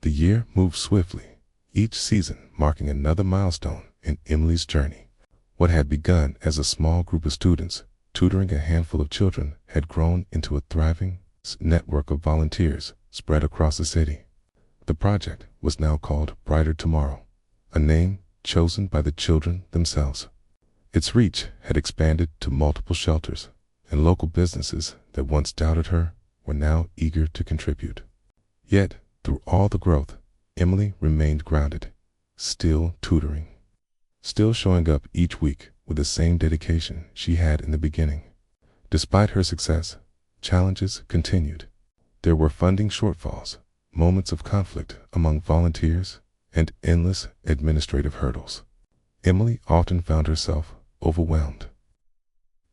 The year moved swiftly, each season marking another milestone in Emily's journey. What had begun as a small group of students tutoring a handful of children had grown into a thriving network of volunteers spread across the city. The project was now called Brighter Tomorrow, a name chosen by the children themselves. Its reach had expanded to multiple shelters, and local businesses that once doubted her were now eager to contribute. Yet, through all the growth, Emily remained grounded, still tutoring, still showing up each week with the same dedication she had in the beginning. Despite her success, challenges continued. There were funding shortfalls, moments of conflict among volunteers, and endless administrative hurdles. Emily often found herself overwhelmed,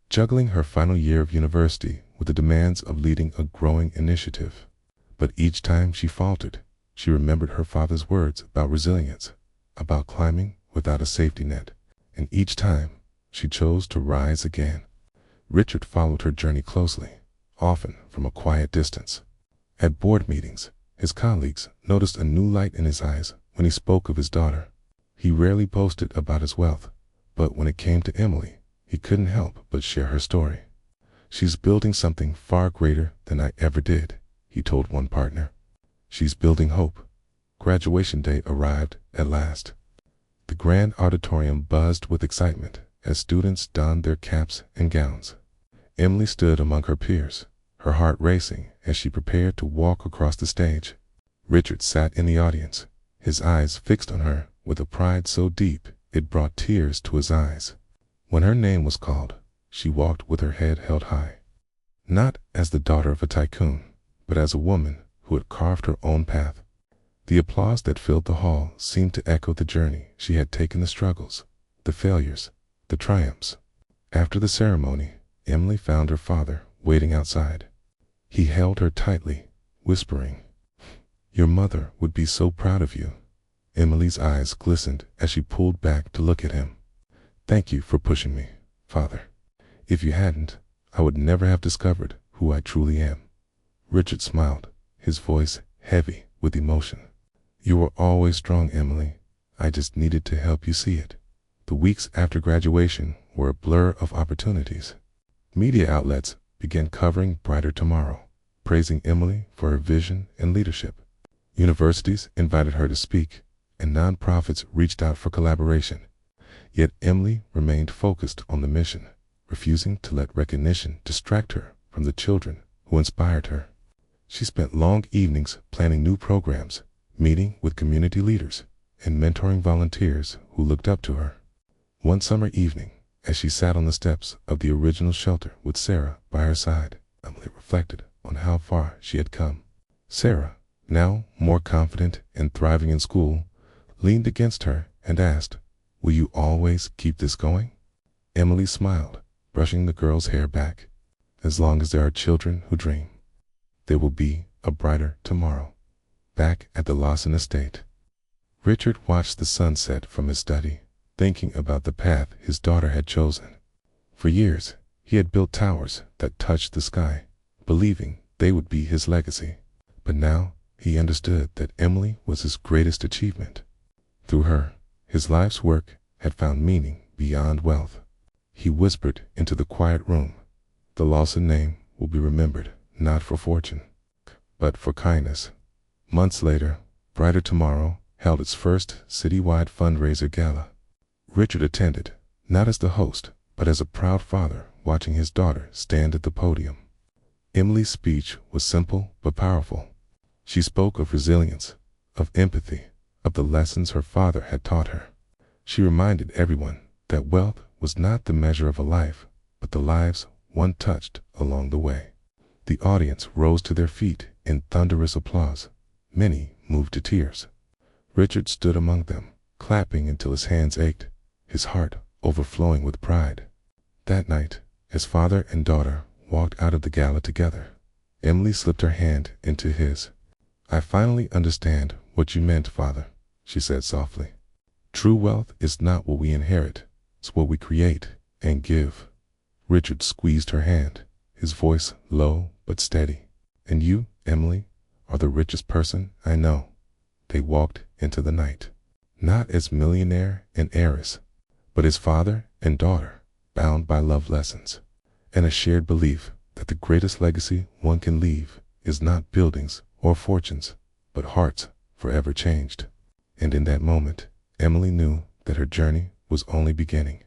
juggling her final year of university with the demands of leading a growing initiative. But each time she faltered, she remembered her father's words about resilience, about climbing without a safety net, and each time she chose to rise again. Richard followed her journey closely, often from a quiet distance. At board meetings, his colleagues noticed a new light in his eyes when he spoke of his daughter. He rarely boasted about his wealth, but when it came to Emily, he couldn't help but share her story. "She's building something far greater than I ever did," he told one partner. "She's building hope." Graduation day arrived at last. The grand auditorium buzzed with excitement as students donned their caps and gowns. Emily stood among her peers, her heart racing as she prepared to walk across the stage. Richard sat in the audience, his eyes fixed on her with a pride so deep it brought tears to his eyes. When her name was called, she walked with her head held high, not as the daughter of a tycoon, but as a woman who had carved her own path. The applause that filled the hall seemed to echo the journey she had taken, the struggles, the failures, the triumphs. After the ceremony, Emily found her father waiting outside. He held her tightly, whispering, "Your mother would be so proud of you." Emily's eyes glistened as she pulled back to look at him. "Thank you for pushing me, Father. If you hadn't, I would never have discovered who I truly am." Richard smiled, his voice heavy with emotion. "You were always strong, Emily. I just needed to help you see it." The weeks after graduation were a blur of opportunities. Media outlets began covering Brighter Tomorrow, praising Emily for her vision and leadership. Universities invited her to speak, and nonprofits reached out for collaboration. Yet Emily remained focused on the mission, refusing to let recognition distract her from the children who inspired her. She spent long evenings planning new programs, meeting with community leaders, and mentoring volunteers who looked up to her. One summer evening, as she sat on the steps of the original shelter with Sarah by her side, Emily reflected on how far she had come. Sarah, now more confident and thriving in school, leaned against her and asked, "Will you always keep this going?" Emily smiled, brushing the girl's hair back. "As long as there are children who dream, there will be a brighter tomorrow." Back at the Lawson estate, Richard watched the sunset from his study, thinking about the path his daughter had chosen. For years, he had built towers that touched the sky, believing they would be his legacy. But now he understood that Emily was his greatest achievement. Through her, his life's work had found meaning beyond wealth. He whispered into the quiet room, "The Lawson name will be remembered not for fortune, but for kindness." Months later, Brighter Tomorrow held its first citywide fundraiser gala. Richard attended, not as the host, but as a proud father watching his daughter stand at the podium. Emily's speech was simple but powerful. She spoke of resilience, of empathy, of the lessons her father had taught her. She reminded everyone that wealth was not the measure of a life, but the lives one touched along the way. The audience rose to their feet in thunderous applause, many moved to tears. Richard stood among them, clapping until his hands ached, his heart overflowing with pride. That night, as father and daughter walked out of the gala together, Emily slipped her hand into his. "I finally understand what you meant, Father," she said softly. "True wealth is not what we inherit, it's what we create and give." Richard squeezed her hand, his voice low but steady. "And you, Emily, are the richest person I know." they walked into the night, not as millionaire and heiress, but as father and daughter, bound by love lessons and a shared belief that the greatest legacy one can leave is not buildings or fortunes, but hearts forever changed. And in that moment, Emily knew that her journey was only beginning.